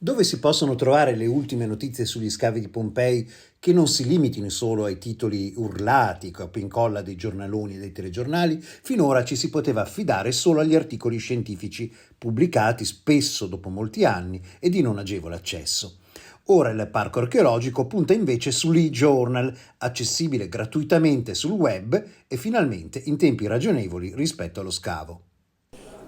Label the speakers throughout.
Speaker 1: Dove si possono trovare le ultime notizie sugli scavi di Pompei che non si limitino solo ai titoli urlati, copia e incolla dei giornaloni e dei telegiornali, finora ci si poteva affidare solo agli articoli scientifici pubblicati spesso dopo molti anni e di non agevole accesso. Ora il parco archeologico punta invece sull'e-journal, accessibile gratuitamente sul web e finalmente in tempi ragionevoli rispetto allo scavo.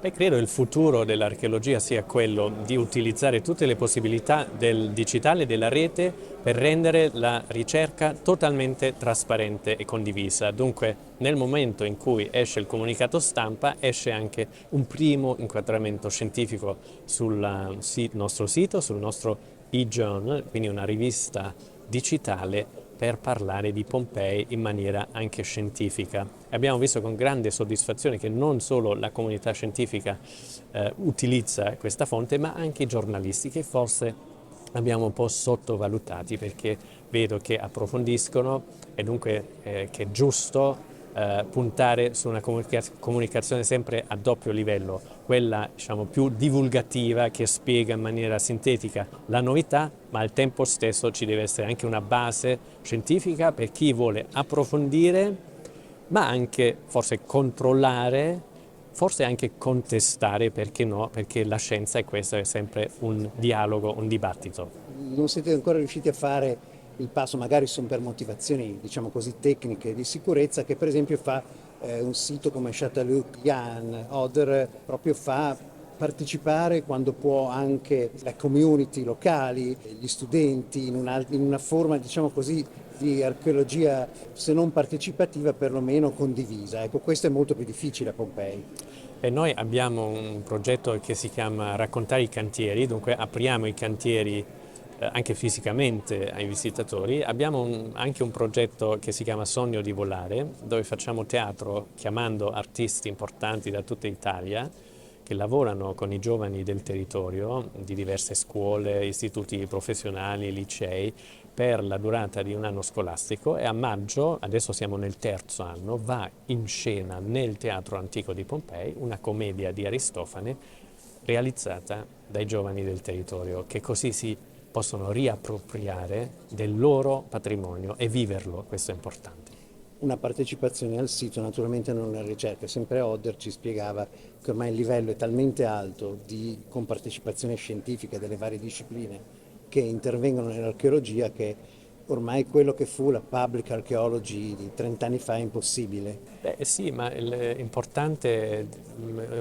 Speaker 2: Beh, credo il futuro dell'archeologia sia quello di utilizzare tutte le possibilità del digitale e della rete per rendere la ricerca totalmente trasparente e condivisa. Dunque, nel momento in cui esce il comunicato stampa, esce anche un primo inquadramento scientifico sul nostro sito, sul nostro e-journal, quindi una rivista digitale per parlare di Pompei in maniera anche scientifica. Abbiamo visto con grande soddisfazione che non solo la comunità scientifica utilizza questa fonte, ma anche i giornalisti, che forse abbiamo un po' sottovalutati, perché vedo che approfondiscono e dunque che è giusto puntare su una comunicazione sempre a doppio livello, quella diciamo, più divulgativa che spiega in maniera sintetica la novità, ma al tempo stesso ci deve essere anche una base scientifica per chi vuole approfondire, ma anche forse controllare, forse anche contestare, perché no, perché la scienza è questo, è sempre un dialogo, un dibattito.
Speaker 3: Non siete ancora riusciti a fare il passo, magari sono per motivazioni, diciamo così, tecniche di sicurezza, che per esempio fa un sito come Chatalux Jan Oder proprio fa partecipare quando può anche la community locali, gli studenti in una forma, diciamo così, di archeologia se non partecipativa perlomeno condivisa. Ecco, questo è molto più difficile a Pompei.
Speaker 2: E noi abbiamo un progetto che si chiama Raccontare i cantieri, dunque apriamo i cantieri anche fisicamente ai visitatori. Abbiamo anche un progetto che si chiama Sogno di volare, dove facciamo teatro chiamando artisti importanti da tutta Italia che lavorano con i giovani del territorio, di diverse scuole, istituti professionali, licei, per la durata di un anno scolastico, e a maggio, adesso siamo nel terzo anno, va in scena nel Teatro Antico di Pompei una commedia di Aristofane realizzata dai giovani del territorio, che così si possono riappropriare del loro patrimonio e viverlo. Questo è importante.
Speaker 3: Una partecipazione al sito, naturalmente non una ricerca. Sempre Oder ci spiegava che ormai il livello è talmente alto di compartecipazione scientifica delle varie discipline che intervengono nell'archeologia che ormai quello che fu la public archaeology di 30 anni fa è impossibile.
Speaker 2: Beh sì, ma l'importante è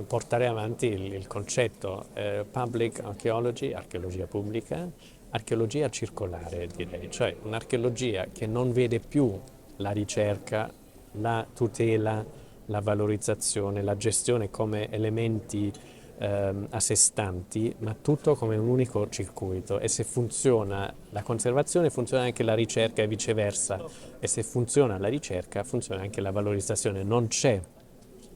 Speaker 2: portare avanti il concetto public archaeology, archeologia pubblica, archeologia circolare direi, cioè un'archeologia che non vede più la ricerca, la tutela, la valorizzazione, la gestione come elementi a sé stanti, ma tutto come un unico circuito, e se funziona la conservazione funziona anche la ricerca e viceversa, e se funziona la ricerca funziona anche la valorizzazione. Non c'è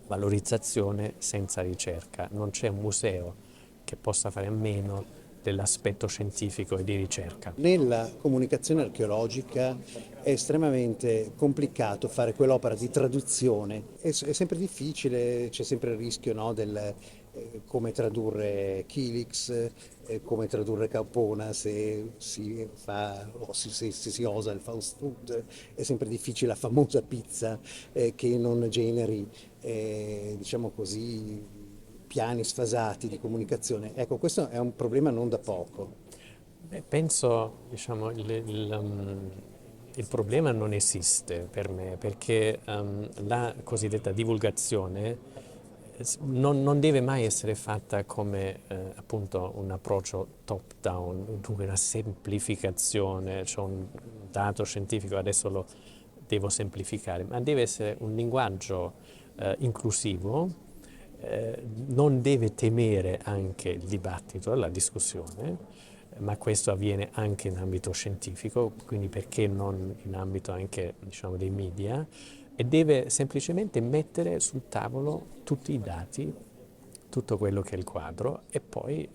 Speaker 2: valorizzazione senza ricerca, non c'è un museo che possa fare a meno dell'aspetto scientifico e di ricerca.
Speaker 3: Nella comunicazione archeologica è estremamente complicato fare quell'opera di traduzione, è sempre difficile, c'è sempre il rischio, no, del come tradurre Kilix, come tradurre Caupona se si fa o se si osa il fast food, è sempre difficile la famosa pizza che non generi, diciamo così, piani sfasati di comunicazione. Ecco, questo è un problema non da poco.
Speaker 2: Penso, diciamo, il problema non esiste per me, perché la cosiddetta divulgazione non deve mai essere fatta come appunto un approccio top-down, dunque una semplificazione, c'è un dato scientifico, adesso lo devo semplificare, ma deve essere un linguaggio inclusivo, non deve temere anche il dibattito, la discussione, ma questo avviene anche in ambito scientifico, quindi perché non in ambito anche diciamo, dei media, e deve semplicemente mettere sul tavolo tutti i dati, tutto quello che è il quadro, e poi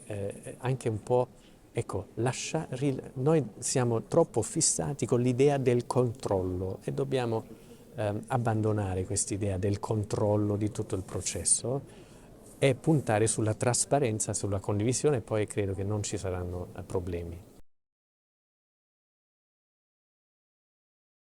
Speaker 2: anche un po', ecco, noi siamo troppo fissati con l'idea del controllo e dobbiamo abbandonare quest'idea del controllo di tutto il processo, e puntare sulla trasparenza, sulla condivisione, poi credo che non ci saranno problemi.